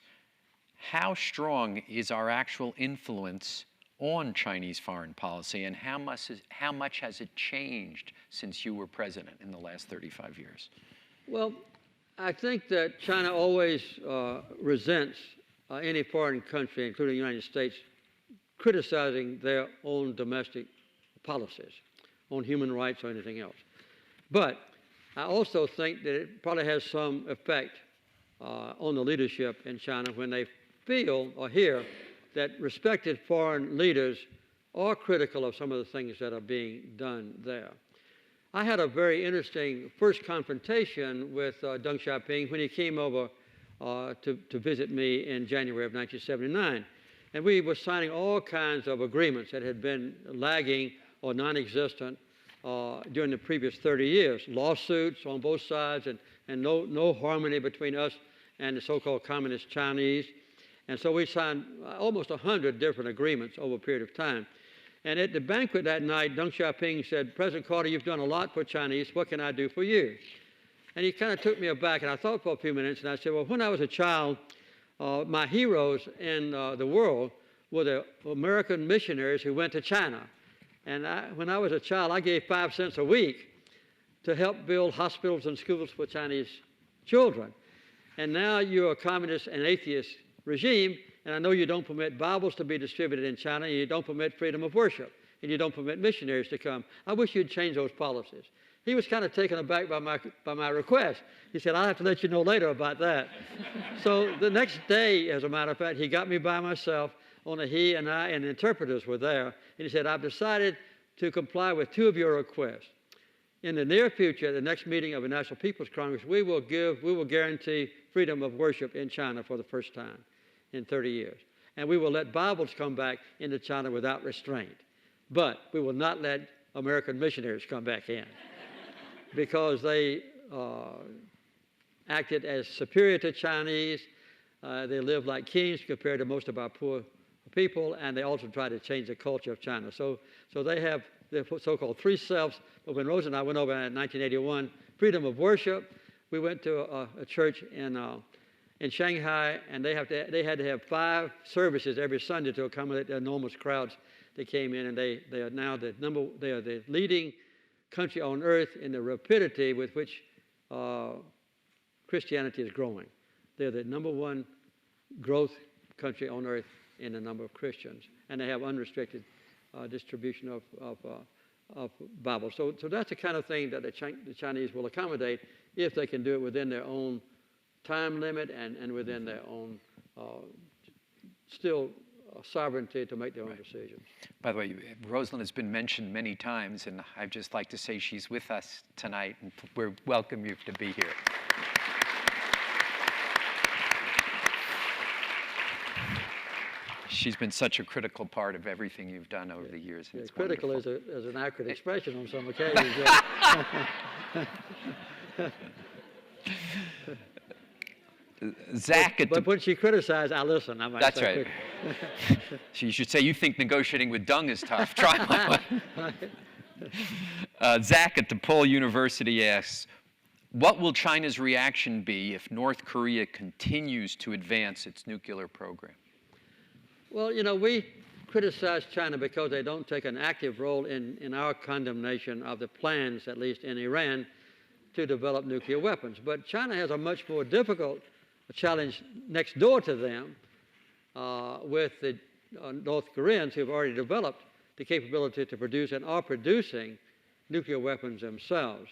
how strong is our actual influence on Chinese foreign policy, and how much has it changed since you were president in the last 35 years? Well, I think that China always resents any foreign country, including the United States, criticizing their own domestic policies on human rights or anything else. But I also think that it probably has some effect on the leadership in China when they feel or hear that respected foreign leaders are critical of some of the things that are being done there. I had a very interesting first confrontation with Deng Xiaoping when he came over to visit me in January of 1979. And we were signing all kinds of agreements that had been lagging or non-existent during the previous 30 years. Lawsuits on both sides and no harmony between us and the so-called communist Chinese. And so we signed almost 100 different agreements over a period of time. And at the banquet that night, Deng Xiaoping said, "President Carter, you've done a lot for Chinese. What can I do for you?" And he kind of took me aback, and I thought for a few minutes, and I said, well, when I was a child, my heroes in the world were the American missionaries who went to China. And when I was a child, I gave 5 cents a week to help build hospitals and schools for Chinese children. And now you're a communist and atheist regime, and I know you don't permit Bibles to be distributed in China, and you don't permit freedom of worship, and you don't permit missionaries to come. I wish you'd change those policies. He was kind of taken aback by my request. He said, I'll have to let you know later about that. So the next day, as a matter of fact, he got me by myself. Only he and I and interpreters were there. And he said, I've decided to comply with 2 of your requests. In the near future, at the next meeting of the National People's Congress, we will guarantee freedom of worship in China for the first time in 30 years. And we will let Bibles come back into China without restraint. But we will not let American missionaries come back in because they acted as superior to Chinese. They lived like kings compared to most of our poor people, and they also tried to change the culture of China. So they have the so-called 3 selves. But when Rose and I went over in 1981, freedom of worship, we went to a church in Shanghai, and they had to have 5 services every Sunday to accommodate the enormous crowds that came in, and they are now they are the leading country on earth in the rapidity with which Christianity is growing. They're the #1 growth country on earth in the number of Christians, and they have unrestricted distribution of Bibles. So that's the kind of thing that the Chinese will accommodate if they can do it within their own time limit and within their own still sovereignty to make their own decisions. By the way, Rosalynn has been mentioned many times, and I'd just like to say she's with us tonight, and we welcome you to be here. She's been such a critical part of everything you've done over the years. Yeah, it's critical is wonderful. an accurate expression on some occasions. Zach, but when she criticizes, I listen. I might that's say right. You should say, you think negotiating with Deng is tough. Try my way. Zach at DePaul University asks, what will China's reaction be if North Korea continues to advance its nuclear program? Well, you know, we criticize China because they don't take an active role in our condemnation of the plans, at least in Iran, to develop nuclear weapons. But China has a much more difficult challenge next door to them with the North Koreans who have already developed the capability to produce and are producing nuclear weapons themselves.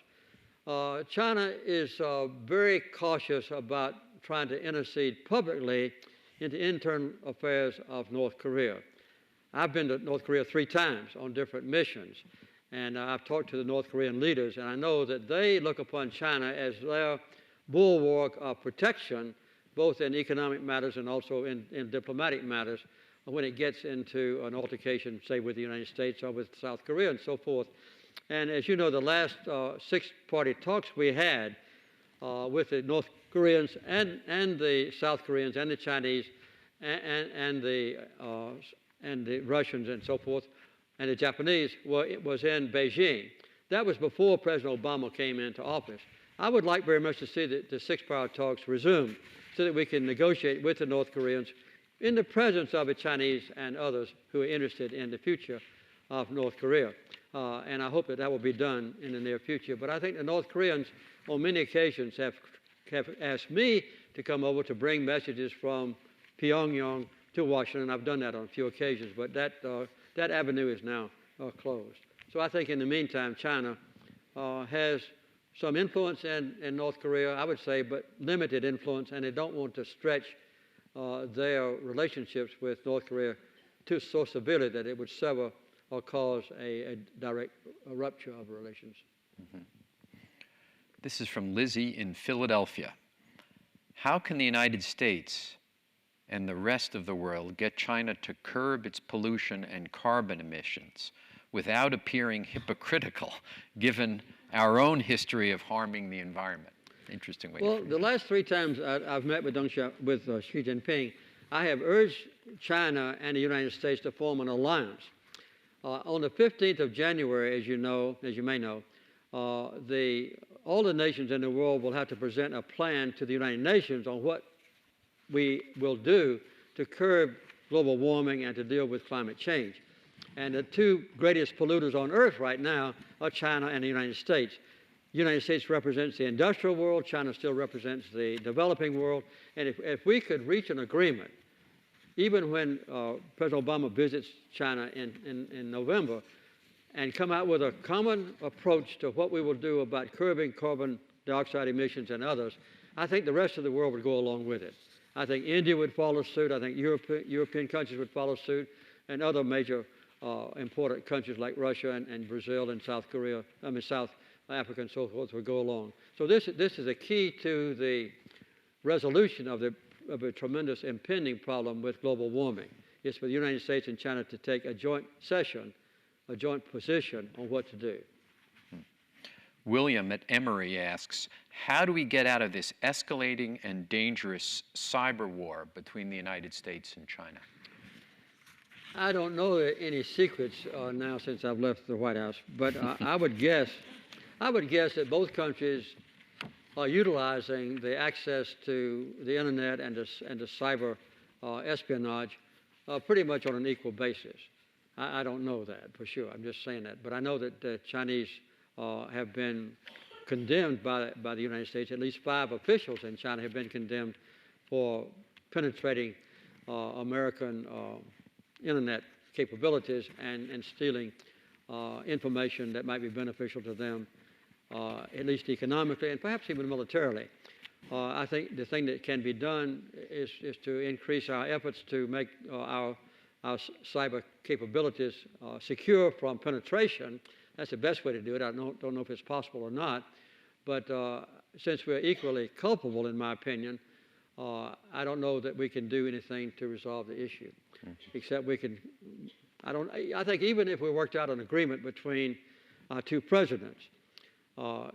China is very cautious about trying to intercede publicly into internal affairs of North Korea. I've been to North Korea 3 times on different missions, and I've talked to the North Korean leaders, and I know that they look upon China as their bulwark of protection, both in economic matters and also in diplomatic matters, when it gets into an altercation, say, with the United States or with South Korea and so forth. And as you know, the last six-party talks we had with the North Koreans and the South Koreans and the Chinese and the Russians and so forth, and the Japanese, well, it was in Beijing. That was before President Obama came into office. I would like very much to see the six-party talks resume so that we can negotiate with the North Koreans in the presence of the Chinese and others who are interested in the future of North Korea. And I hope that that will be done in the near future. But I think the North Koreans, on many occasions, have asked me to come over to bring messages from Pyongyang to Washington. I've done that on a few occasions, but that avenue is now closed. So I think in the meantime, China has some influence in North Korea, I would say, but limited influence, and they don't want to stretch their relationships with North Korea to so severely that it would sever or cause a direct rupture of relations. Mm-hmm. This is from Lizzie in Philadelphia. How can the United States and the rest of the world get China to curb its pollution and carbon emissions without appearing hypocritical, given our own history of harming the environment? Interesting way. Well, the last three times I've met with Xi Jinping, I have urged China and the United States to form an alliance. On the 15th of January, as you may know, all the nations in the world will have to present a plan to the United Nations on what we will do to curb global warming and to deal with climate change. And the two greatest polluters on Earth right now are China and the United States. The United States represents the industrial world, China still represents the developing world, and if we could reach an agreement, even when President Obama visits China in November, and come out with a common approach to what we will do about curbing carbon dioxide emissions and others, I think the rest of the world would go along with it. I think India would follow suit, I think European countries would follow suit, and other major important countries like Russia and Brazil and South Africa and so forth would go along. So this is a key to the resolution of a tremendous impending problem with global warming. It's for the United States and China to take a joint position on what to do. William at Emory asks, how do we get out of this escalating and dangerous cyber war between the United States and China? I don't know any secrets now since I've left the White House, but I would guess that both countries are utilizing the access to the internet and the cyber espionage pretty much on an equal basis. I don't know that for sure. I'm just saying that. But I know that the Chinese have been condemned by the United States. At least 5 officials in China have been condemned for penetrating American internet capabilities and stealing information that might be beneficial to them, at least economically and perhaps even militarily. I think the thing that can be done is to increase our efforts to make our cyber capabilities secure from penetration. That's the best way to do it. I don't know if it's possible or not. But since we're equally culpable, in my opinion, I don't know that we can do anything to resolve the issue. Except we can, I think even if we worked out an agreement between our two presidents,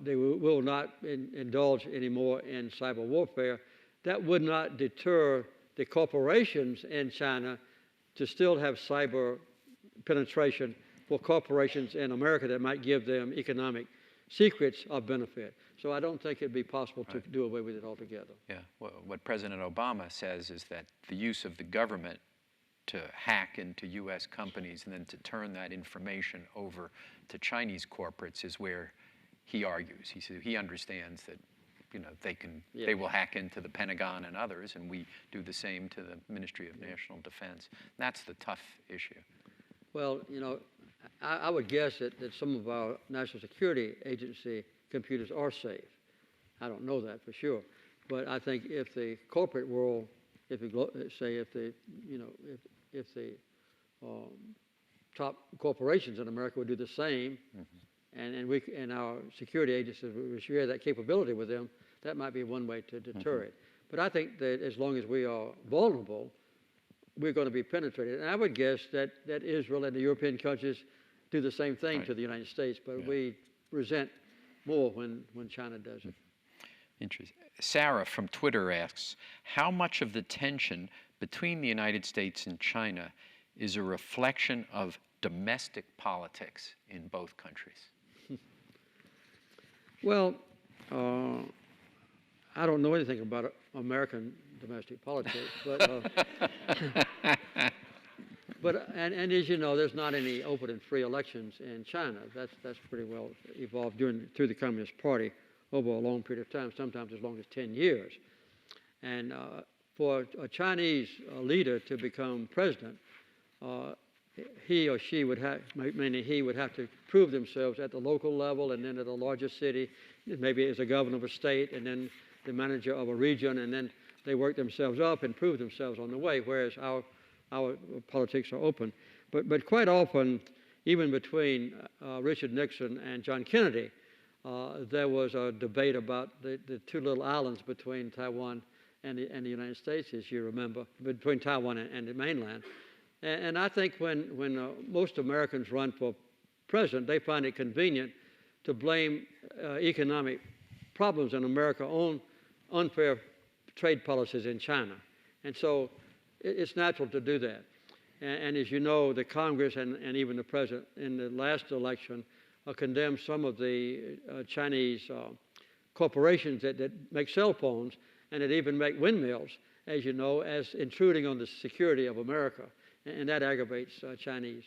they will not indulge anymore in cyber warfare. That would not deter the corporations in China to still have cyber penetration for corporations in America that might give them economic secrets of benefit. So I don't think it'd be possible to do away with it altogether. Yeah, well, what President Obama says is that the use of the government to hack into U.S. companies and then to turn that information over to Chinese corporates is where he argues. He says he understands that, they will hack into the Pentagon and others, and we do the same to the Ministry of National Defense. That's the tough issue. Well, I would guess that some of our National Security Agency computers are safe. I don't know that for sure, but I think if the corporate world, if the top corporations in America would do the same, and our security agencies would share that capability with them, that might be one way to deter it. But I think that as long as we are vulnerable, we're going to be penetrated. And I would guess that Israel and the European countries do the same thing to the United States, but we resent more when China does it. Interesting. Sarah from Twitter asks, how much of the tension between the United States and China is a reflection of domestic politics in both countries? Well, I don't know anything about American domestic politics, but and as you know, there's not any open and free elections in China. That's pretty well evolved through the Communist Party over a long period of time, sometimes as long as 10 years. And for a Chinese leader to become president, he or she would have, meaning he would have to prove themselves at the local level and then at a larger city, maybe as a governor of a state and then the manager of a region, and then they work themselves up and prove themselves on the way, whereas our politics are open. But quite often, even between Richard Nixon and John Kennedy, there was a debate about the two little islands between Taiwan and the United States, as you remember, between Taiwan and the mainland. And I think when most Americans run for president, they find it convenient to blame economic problems in America on unfair trade policies in China. And so it's natural to do that. And as you know, the Congress and even the president in the last election condemned some of the Chinese corporations that make cell phones and that even make windmills, as you know, as intruding on the security of America. And that aggravates Chinese.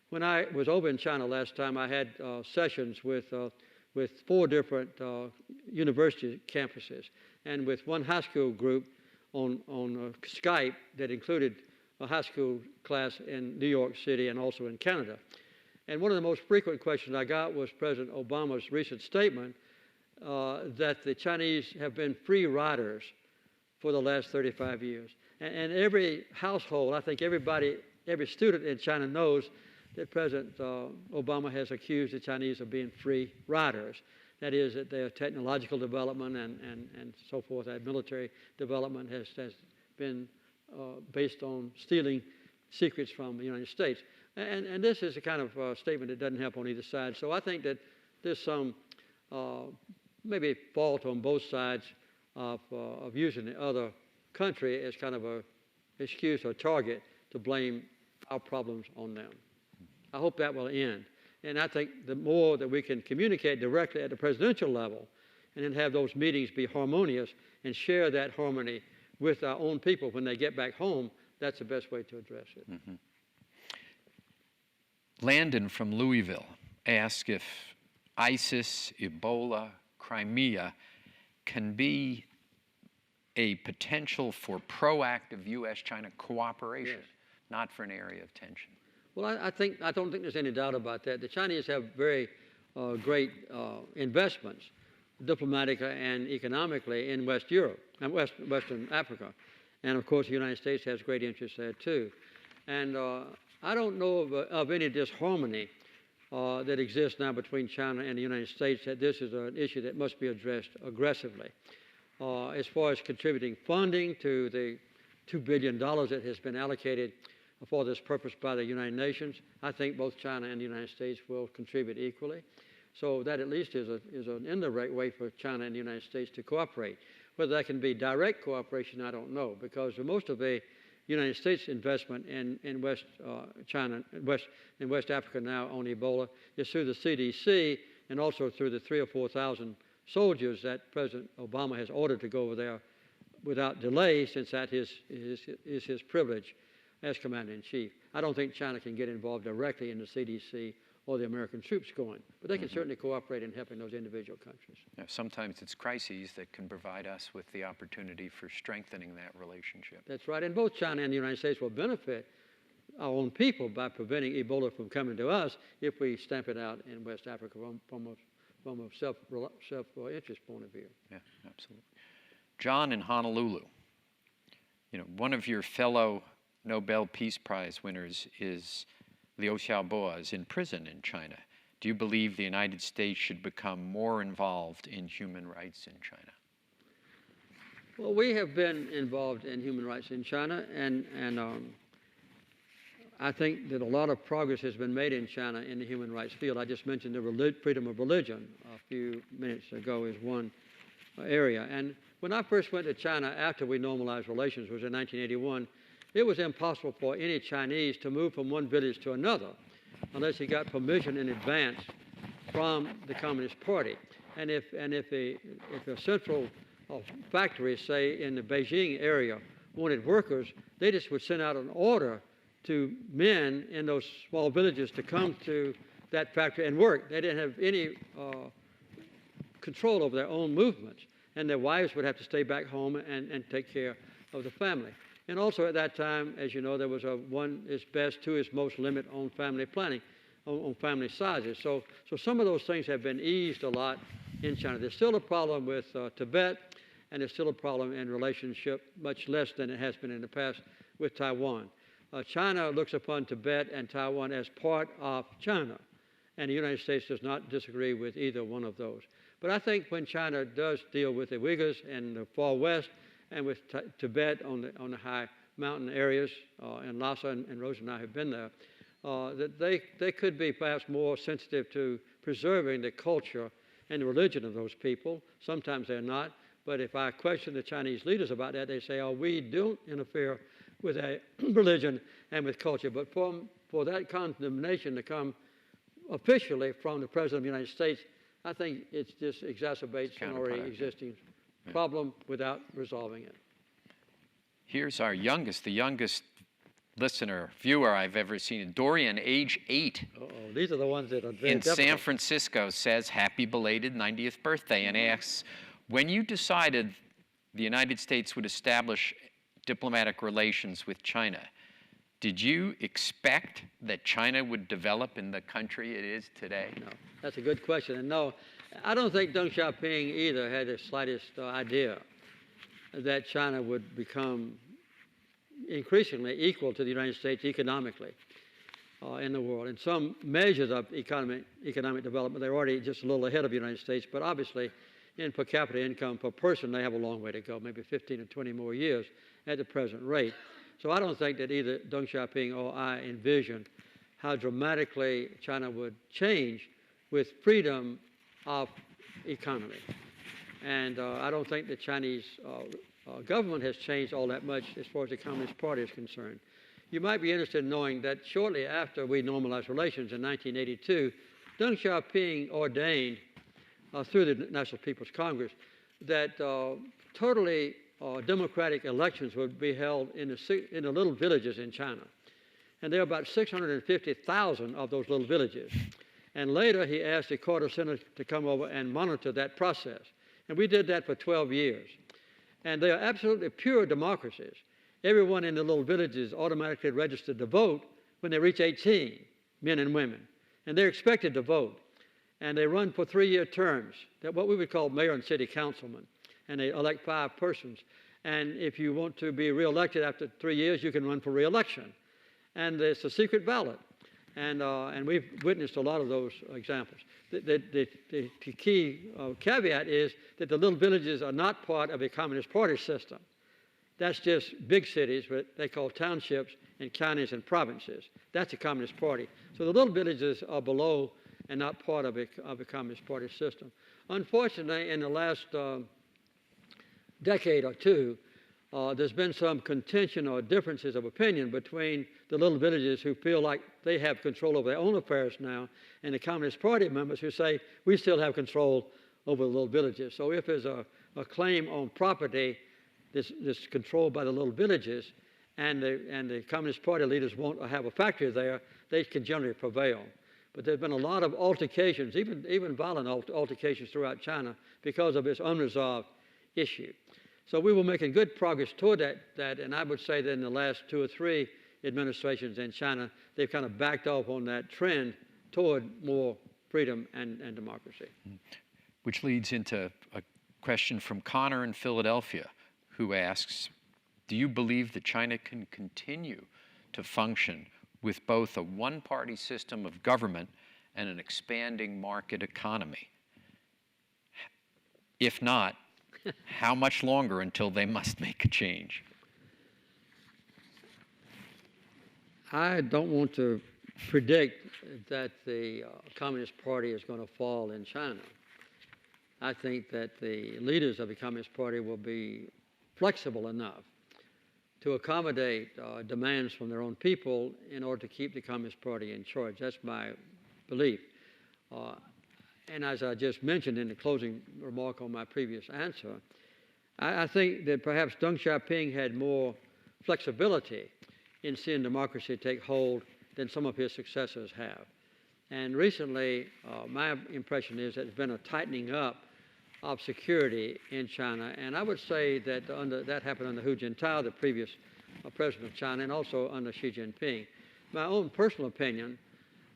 When I was over in China last time, I had sessions with 4 different university campuses and with one high school group on Skype that included a high school class in New York City and also in Canada. And one of the most frequent questions I got was President Obama's recent statement that the Chinese have been free riders for the last 35 years. And every household, I think every student in China knows that President Obama has accused the Chinese of being free riders. That is, that their technological development and so forth, that military development has been based on stealing secrets from the United States. And this is a kind of statement that doesn't help on either side. So I think that there's some maybe fault on both sides of using the other country as kind of a excuse or target to blame our problems on them. I hope that will end. And I think the more that we can communicate directly at the presidential level and then have those meetings be harmonious and share that harmony with our own people when they get back home, that's the best way to address it. Mm-hmm. Landon from Louisville asked if ISIS, Ebola, Crimea can be a potential for proactive U.S. China cooperation, not for an area of tension. Well, I don't think there's any doubt about that. The Chinese have very great investments, diplomatic and economically, in West Europe and Western Africa. And of course, the United States has great interests there too. And I don't know of any disharmony that exists now between China and the United States, that this is an issue that must be addressed aggressively. As far as contributing funding to the $2 billion that has been allocated for this purpose by the United Nations, I think both China and the United States will contribute equally. So that at least is an indirect way for China and the United States to cooperate. Whether that can be direct cooperation, I don't know, because most of the United States investment in West Africa now on Ebola is through the CDC and also through the 3,000 or 4,000 soldiers that President Obama has ordered to go over there without delay, since that is his privilege as Commander-in-Chief. I don't think China can get involved directly in the CDC or the American troops going, but they can certainly cooperate in helping those individual countries. Yeah, sometimes it's crises that can provide us with the opportunity for strengthening that relationship. That's right, and both China and the United States will benefit our own people by preventing Ebola from coming to us if we stamp it out in West Africa from a self-interest point of view. Yeah, absolutely. John in Honolulu, one of your fellow Nobel Peace Prize winners is Liu Xiaobo, is in prison in China. Do you believe the United States should become more involved in human rights in China? Well, we have been involved in human rights in China, and I think that a lot of progress has been made in China in the human rights field. I just mentioned the freedom of religion a few minutes ago is one area. And when I first went to China after we normalized relations, was in 1981, it was impossible for any Chinese to move from one village to another unless he got permission in advance from the Communist Party. And if a central factory, say in the Beijing area, wanted workers, they just would send out an order to men in those small villages to come to that factory and work. They didn't have any control over their own movements, and their wives would have to stay back home and take care of the family. And also at that time, as you know, there was a one is best, two is most limit on family planning, on family sizes. So some of those things have been eased a lot in China. There's still a problem with Tibet, and there's still a problem in relationship, much less than it has been in the past, with Taiwan. China looks upon Tibet and Taiwan as part of China, and the United States does not disagree with either one of those. But I think when China does deal with the Uyghurs in the far west and with Tibet on the high mountain areas, and Lhasa and Rosa and I have been there, that they could be perhaps more sensitive to preserving the culture and the religion of those people. Sometimes they're not. But if I question the Chinese leaders about that, they say, oh, we don't interfere with a religion and with culture. But for that condemnation to come officially from the President of the United States, I think it just exacerbates an already existing problem without resolving it. Here's the youngest listener, viewer I've ever seen, Dorian, age 8. These are the ones that are very in difficult. San Francisco, says happy belated 90th birthday and asks, when you decided the United States would establish diplomatic relations with China, did you expect that China would develop in the country it is today? No, that's a good question. And no, I don't think Deng Xiaoping either had the slightest idea that China would become increasingly equal to the United States economically in the world. In some measures of economic development, they're already just a little ahead of the United States, but obviously in per capita income per person, they have a long way to go, maybe 15 or 20 more years at the present rate. So I don't think that either Deng Xiaoping or I envisioned how dramatically China would change with freedom of economy. And I don't think the Chinese government has changed all that much as far as the Communist Party is concerned. You might be interested in knowing that shortly after we normalized relations in 1982, Deng Xiaoping ordained through the National People's Congress that totally democratic elections would be held in the little villages in China. And there are about 650,000 of those little villages. And later he asked the Carter Center to come over and monitor that process. And we did that for 12 years. And they are absolutely pure democracies. Everyone in the little villages automatically registered to vote when they reach 18, men and women. And they're expected to vote. And they run for 3-year terms, what we would call mayor and city councilmen. And they elect 5 persons. And if you want to be reelected after 3 years, you can run for reelection. And it's a secret ballot. And we've witnessed a lot of those examples. The key caveat is that the little villages are not part of a Communist Party system. That's just big cities, what they call townships, and counties and provinces. That's a Communist Party. So the little villages are below and not part of a Communist Party system. Unfortunately, in the last decade or two, there's been some contention or differences of opinion between the little villages who feel like they have control over their own affairs now and the Communist Party members who say we still have control over the little villages. So if there's a claim on property that's controlled by the little villages and the Communist Party leaders won't have a factory there, they can generally prevail. But there's been a lot of altercations, even violent altercations throughout China because of this unresolved issue. So we were making good progress toward that, and I would say that in the last 2 or 3 administrations in China, they've kind of backed off on that trend toward more freedom and democracy. Which leads into a question from Connor in Philadelphia, who asks, do you believe that China can continue to function with both a one-party system of government and an expanding market economy? If not, how much longer until they must make a change? I don't want to predict that the Communist Party is going to fall in China. I think that the leaders of the Communist Party will be flexible enough to accommodate demands from their own people in order to keep the Communist Party in charge. That's my belief. And as I just mentioned in the closing remark on my previous answer, I think that perhaps Deng Xiaoping had more flexibility in seeing democracy take hold than some of his successors have. And recently, my impression is that there's been a tightening up of security in China. And I would say that that happened under Hu Jintao, the previous president of China, and also under Xi Jinping. My own personal opinion,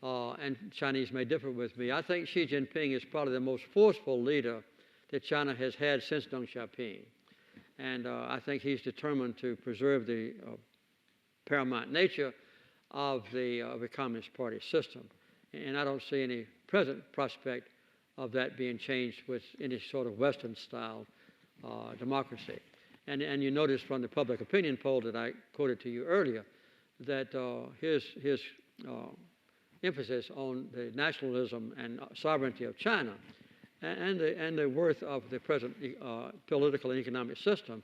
and Chinese may differ with me, I think Xi Jinping is probably the most forceful leader that China has had since Deng Xiaoping. And I think he's determined to preserve the paramount nature of the Communist Party system. And I don't see any present prospect of that being changed with any sort of Western-style democracy. And you notice from the public opinion poll that I quoted to you earlier that his emphasis on the nationalism and sovereignty of China and the worth of the present political and economic system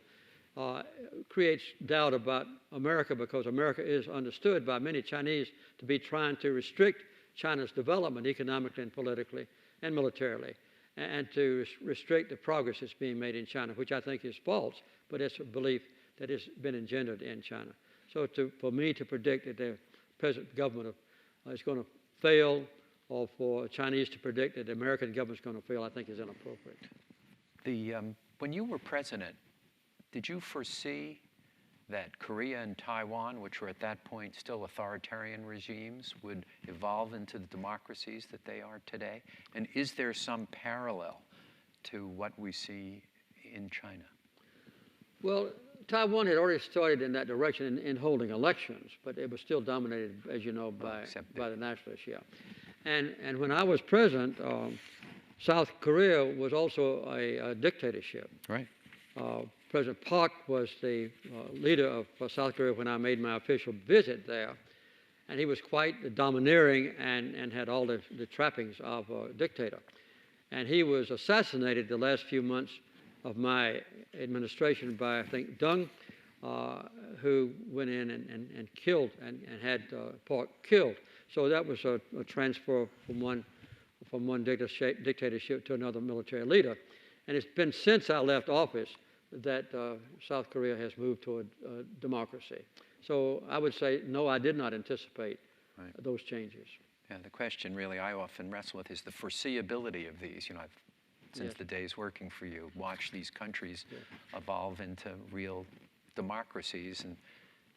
creates doubt about America, because America is understood by many Chinese to be trying to restrict China's development economically and politically and militarily, and to restrict the progress that's being made in China, which I think is false, but it's a belief that has been engendered in China. So for me to predict that the present government is going to fail, or for Chinese to predict that the American government is going to fail, I think is inappropriate. When you were president, did you foresee that Korea and Taiwan, which were at that point still authoritarian regimes, would evolve into the democracies that they are today? And is there some parallel to what we see in China? Well, Taiwan had already started in that direction in holding elections, but it was still dominated, as you know, by the nationalists, yeah. And when I was president, South Korea was also a dictatorship. Right. President Park was the leader of South Korea when I made my official visit there, and he was quite domineering and had all the trappings of a dictator. And he was assassinated the last few months of my administration by, I think, Deng, who went in and killed and had Park killed. So that was a transfer from one dictatorship to another military leader. And it's been since I left office that South Korea has moved toward democracy. So I would say, no, I did not anticipate those changes. Yeah, the question really I often wrestle with is the foreseeability of these. You know, I've, since the days working for you, watched these countries evolve into real democracies, and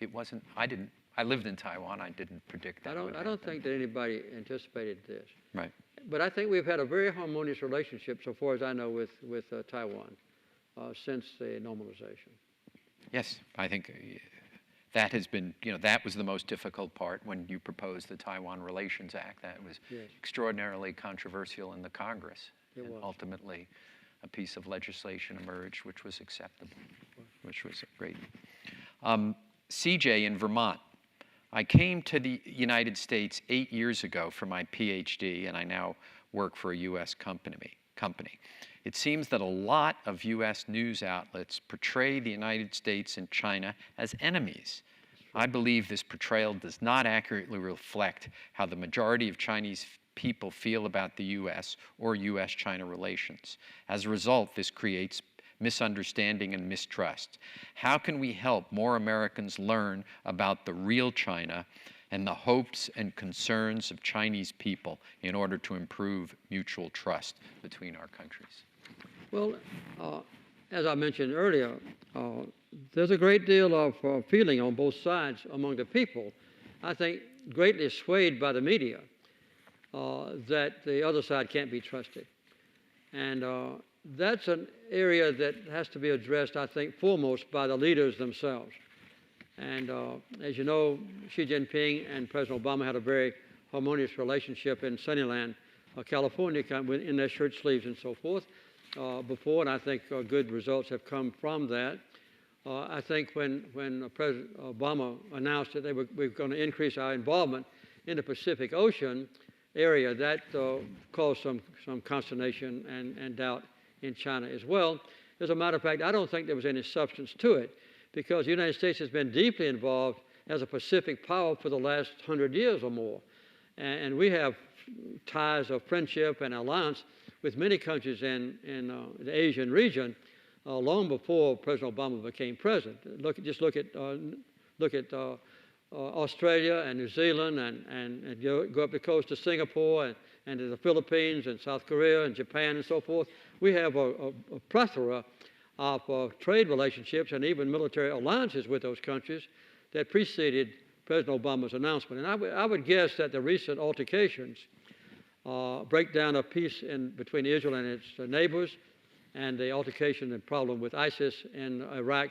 it wasn't, I lived in Taiwan, I didn't predict that. I don't think that anybody anticipated this. Right. But I think we've had a very harmonious relationship, so far as I know, with Taiwan since the normalization. Yes, I think that has been, you know, that was the most difficult part when you proposed the Taiwan Relations Act. That was extraordinarily controversial in the Congress. And ultimately, a piece of legislation emerged which was acceptable, which was great. CJ in Vermont. I came to the United States 8 years ago for my PhD, and I now work for a U.S. company. It seems that a lot of U.S. news outlets portray the United States and China as enemies. I believe this portrayal does not accurately reflect how the majority of Chinese people feel about the U.S. or U.S. China relations. As a result, this creates misunderstanding and mistrust. How can we help more Americans learn about the real China and the hopes and concerns of Chinese people in order to improve mutual trust between our countries? Well, as I mentioned earlier, there's a great deal of feeling on both sides among the people, I think greatly swayed by the media, that the other side can't be trusted. And that's an area that has to be addressed, I think, foremost by the leaders themselves. And as you know, Xi Jinping and President Obama had a very harmonious relationship in Sunnyland, California, in their shirt sleeves and so forth before, and I think good results have come from that. I think when President Obama announced that we're going to increase our involvement in the Pacific Ocean area, that caused some consternation and doubt in China as well. As a matter of fact, I don't think there was any substance to it, because the United States has been deeply involved as a Pacific power for the last 100 years or more. And we have ties of friendship and alliance with many countries in the Asian region long before President Obama became president. Just look at Australia and New Zealand, and go up the coast to Singapore and to the Philippines and South Korea and Japan and so forth. We have a plethora of trade relationships and even military alliances with those countries that preceded President Obama's announcement. And I would guess that the recent altercations, breakdown of peace between Israel and its neighbors, and the altercation and problem with ISIS in Iraq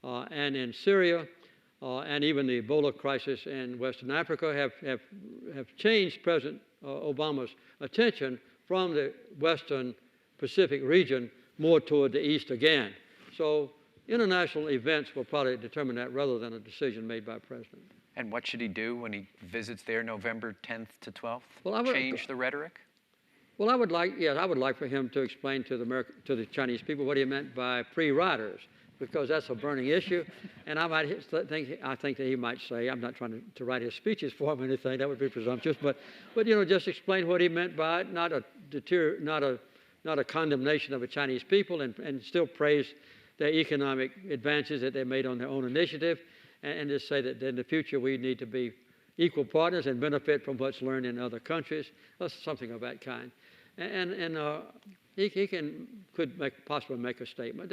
and in Syria, and even the Ebola crisis in Western Africa have changed President Obama's attention from the Western Pacific region more toward the East again. So international events will probably determine that rather than a decision made by a president. And what should he do when he visits there November 10th to 12th? Well, change the rhetoric? Well, I would like for him to explain to the Chinese people what he meant by free riders, because that's a burning issue. And I think that he might say, I'm not trying to write his speeches for him or anything, that would be presumptuous, but just explain what he meant by it, not a condemnation of the Chinese people, and still praise their economic advances that they made on their own initiative, and just say that in the future we need to be equal partners and benefit from what's learned in other countries, or something of that kind. And he could possibly make a statement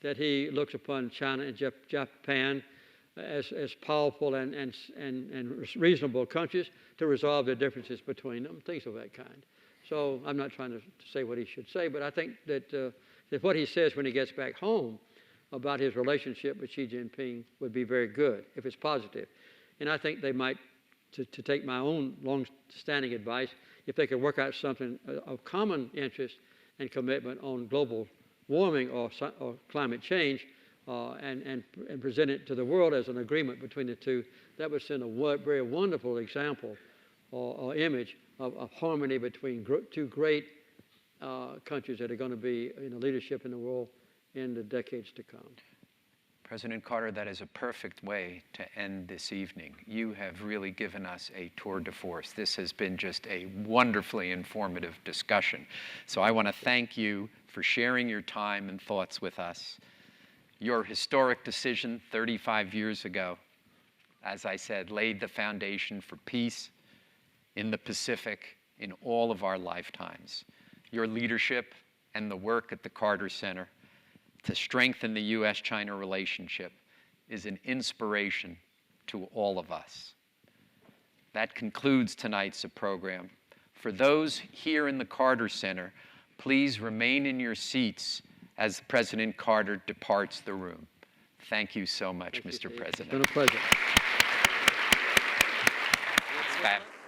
that he looks upon China and Japan as powerful and reasonable countries to resolve the differences between them, things of that kind. So I'm not trying to say what he should say, but I think that what he says when he gets back home about his relationship with Xi Jinping would be very good, if it's positive. And I think they might, to take my own long-standing advice, if they could work out something of common interest and commitment on global warming or climate change, and present it to the world as an agreement between the two, that would send a very wonderful example or image of harmony between two great countries that are going to be in leadership in the world in the decades to come. President Carter, that is a perfect way to end this evening. You have really given us a tour de force. This has been just a wonderfully informative discussion. So I want to thank you for sharing your time and thoughts with us. Your historic decision 35 years ago, as I said, laid the foundation for peace in the Pacific in all of our lifetimes. Your leadership and the work at the Carter Center to strengthen the U.S. China relationship is an inspiration to all of us. That concludes tonight's program. For those here in the Carter Center, please remain in your seats as President Carter departs the room. Thank you so much, Mr. President. It's been a pleasure. It's fabulous.